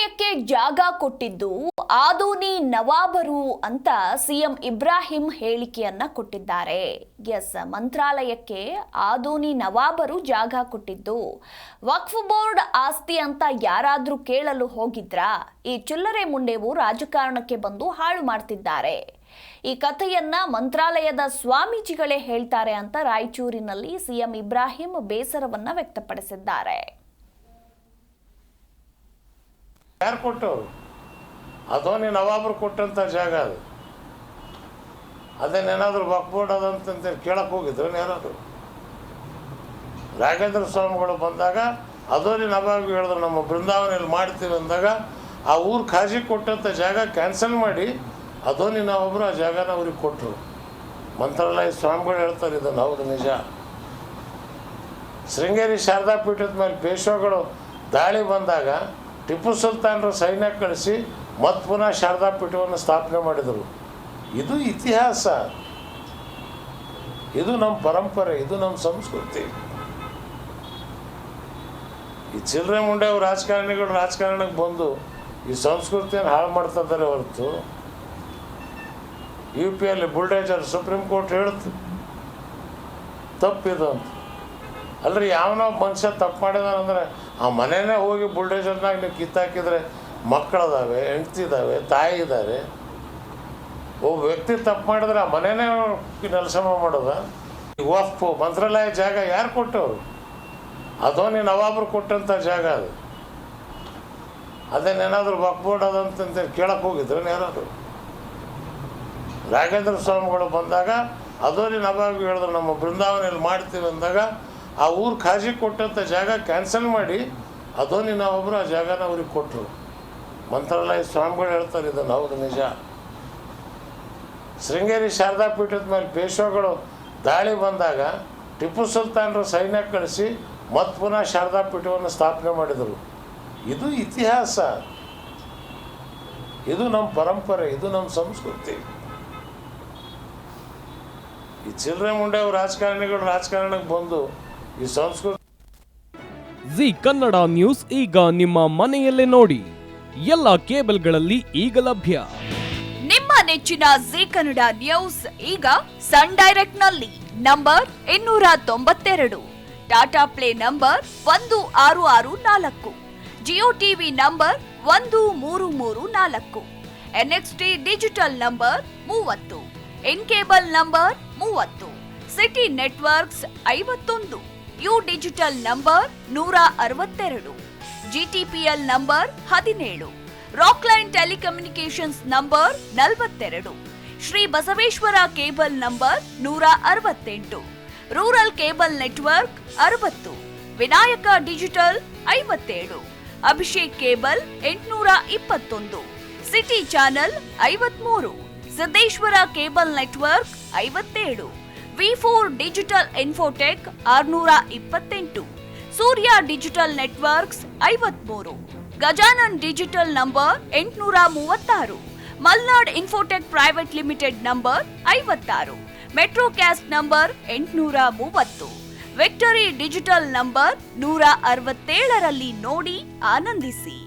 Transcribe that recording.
ಮಂತ್ರಾಲಯಕ್ಕೆ ಜಾಗ ಕೊಟ್ಟಿದ್ದು ಆದೋನಿ ನವಾಬರು ಅಂತ ಸಿಎಂ ಇಬ್ರಾಹಿಂ ಹೇಳಿಕೆಯನ್ನ ಕೊಟ್ಟಿದ್ದಾರೆ. ಮಂತ್ರಾಲಯಕ್ಕೆ ಆದೋನಿ ನವಾಬರು ಜಾಗ ಕೊಟ್ಟಿದ್ದು ವಕ್ಫ್ ಬೋರ್ಡ್ ಆಸ್ತಿ ಅಂತ ಯಾರಾದ್ರೂ ಕೇಳಲು ಹೋಗಿದ್ರಾ? ಈ ಚಿಲ್ಲರೆ ಮುಂಡೆವು ರಾಜಕಾರಣಕ್ಕೆ ಬಂದು ಹಾಳು ಮಾಡ್ತಿದ್ದಾರೆ. ಈ ಕಥೆಯನ್ನ ಮಂತ್ರಾಲಯದ ಸ್ವಾಮೀಜಿಗಳೇ ಹೇಳ್ತಾರೆ ಅಂತ ರಾಯಚೂರಿನಲ್ಲಿ ಸಿಎಂ ಇಬ್ರಾಹಿಂ ಬೇಸರವನ್ನ ವ್ಯಕ್ತಪಡಿಸಿದ್ದಾರೆ. ಯಾರು ಕೊಟ್ಟವರು? ಅದೋನಿ ನವಾಬರು ಕೊಟ್ಟಂಥ ಜಾಗ ಅದು. ಅದೇನೇನಾದರೂ ವಕ್ಫ್ ಬೋರ್ಡ್ ಅದಂತ ಕೇಳಕ್ಕೆ ಹೋಗಿದ್ರು ಯಾರಾದ್ರು? ರಾಘವೇಂದ್ರ ಸ್ವಾಮಿಗಳು ಬಂದಾಗ ಅದೋನಿ ನವಾಬ್ ಹೇಳಿದ್ರು ನಮ್ಮ ಬೃಂದಾವನಲ್ಲಿ ಮಾಡ್ತೀವಿ ಅಂದಾಗ ಆ ಊರು ಖಾಜಿ ಕೊಟ್ಟಂಥ ಜಾಗ ಕ್ಯಾನ್ಸಲ್ ಮಾಡಿ ಅದೋನಿ ನವಾಬರು ಆ ಜಾಗನ ಅವ್ರಿಗೆ ಕೊಟ್ಟರು. ಮಂತ್ರಾಲಯ ಸ್ವಾಮಿಗಳು ಹೇಳ್ತಾರೆ ಇದನ್ನು, ಹೌದು ನಿಜ. ಶೃಂಗೇರಿ ಶಾರದಾ ಪೀಠದ ಮೇಲೆ ಪೇಶ್ವಾಗಳು ದಾಳಿ ಬಂದಾಗ ಟಿಪ್ಪು ಸುಲ್ತಾನರು ಸೈನ್ಯ ಕಳಿಸಿ ಮತ್ತೆ ಪುನಃ ಶಾರದಾ ಪೀಠವನ್ನು ಸ್ಥಾಪನೆ ಮಾಡಿದರು. ಇದು ಇತಿಹಾಸ, ಇದು ನಮ್ಮ ಪರಂಪರೆ, ಇದು ನಮ್ಮ ಸಂಸ್ಕೃತಿ. ಈ ಚಿಲ್ಲರೆ ಮುಂಡೆವು ರಾಜಕಾರಣಿಗಳು ರಾಜಕಾರಣಕ್ಕೆ ಬಂದು ಈ ಸಂಸ್ಕೃತಿಯನ್ನು ಹಾಳು ಮಾಡ್ತಾ ಇದ್ದಾರೆ ಹೊರತು UPಯಲ್ಲಿ ಬುಲ್ಡೇಜರ್ ಸುಪ್ರೀಂ ಕೋರ್ಟ್ ಹೇಳ್ತು ತಪ್ಪಿದು ಅಂತ. ಅಲ್ರಿ ಯಾವನೋ ಮನುಷ್ಯ ತಪ್ಪು ಮಾಡಿದಾನಂದ್ರೆ ಆ ಮನೆಯೇ ಹೋಗಿ ಬುಲ್ಡೇಜರ್ನಾಗ ನೀವು ಕಿತ್ತಾಕಿದ್ರೆ ಮಕ್ಕಳದಾವೆ, ಹೆಂಡ್ತಿದ್ದಾವೆ, ತಾಯಿ ಇದ್ದಾರೆ. ಒಬ್ಬ ವ್ಯಕ್ತಿ ತಪ್ಪು ಮಾಡಿದ್ರೆ ಆ ಮನೆಯೇ ನೆಲಸಮ ಮಾಡೋದ? ವಕ್ಫ್ ಮಂತ್ರಾಲಯ ಜಾಗ ಯಾರು ಕೊಟ್ಟವರು? ಅದೋನಿ ನವಾಬರು ಕೊಟ್ಟಂಥ ಜಾಗ ಅದು. ಅದೇನೇನಾದರೂ ವಕ್ಫ್ ಬೋರ್ಡ್ ಅದಂತ ಕೇಳಕ್ಕೆ ಹೋಗಿದ್ರು ಯಾರಾದ್ರು? ರಾಘವೇಂದ್ರ ಸ್ವಾಮಿಗಳು ಬಂದಾಗ ಅದೋನಿ ನವಾಬ್ ಹೇಳಿದ್ರು ನಮ್ಮ ಬೃಂದಾವನಲ್ಲಿ ಮಾಡ್ತೀವಿ ಅಂದಾಗ ಆ ಊರು ಖಾಜಿ ಕೊಟ್ಟಂಥ ಜಾಗ ಕ್ಯಾನ್ಸಲ್ ಮಾಡಿ ಅದೋನಿ ನವಾಬರು ಆ ಜಾಗನ ಅವ್ರಿಗೆ ಕೊಟ್ಟರು. ಮಂತ್ರಾಲಯ ಸ್ವಾಮಿಗಳು ಹೇಳ್ತಾರೆ ಇದನ್ನು, ಹೌದು ನಿಜ. ಶೃಂಗೇರಿ ಶಾರದಾ ಪೀಠದ ಮೇಲೆ ಪೇಶ್ವಾಗಳು ದಾಳಿ ಬಂದಾಗ ಟಿಪ್ಪು ಸುಲ್ತಾನರು ಸೈನ್ಯ ಕಳಿಸಿ ಮತ್ತೆ ಪುನಃ ಶಾರದಾ ಪೀಠವನ್ನು ಸ್ಥಾಪನೆ ಮಾಡಿದರು. ಇದು ಇತಿಹಾಸ, ಇದು ನಮ್ಮ ಪರಂಪರೆ, ಇದು ನಮ್ಮ ಸಂಸ್ಕೃತಿ. ಈ ಚಿಲ್ಲರೆ ಮುಂಡೆವು ರಾಜಕಾರಣಿಗಳು ರಾಜಕಾರಣಕ್ಕೆ ಬಂದು ಈ ಸಂಸ್ಕೃತಿ. ಜಿ ಕನ್ನಡ ನ್ಯೂಸ್ ಈಗ ನಿಮ್ಮ ಮನೆಯಲ್ಲೇ ನೋಡಿ, ಎಲ್ಲ ಕೇಬಲ್ಗಳಲ್ಲಿ ಈಗ ಲಭ್ಯ. ನಿಮ್ಮ ನೆಚ್ಚಿನ ಜಿ ಕನ್ನಡ ನ್ಯೂಸ್ ಈಗ ಸನ್ ಡೈರೆಕ್ಟ್ ನಲ್ಲಿ number 292, Tata play number 1664, Jio TV number 1334, NXT digital number 30, in cable number 30, city networks 51, U digital number 162, GTPL number 17, Rockline telecommunications number 42, Shri Basaveshwara cable number 168, rural cable network 60, Vinayaka digital 57, Abhishek cable 821, city channel 53, Siddeshwara cable network 57, V4 digital Infotech 628, Surya digital networks 53, Gajanan digital number 836, Malnad Infotech private limited number 56, Metrocast number 830, Victory Digital number 167ರಲ್ಲಿ ನೋಡಿ ಆನಂದಿಸಿ.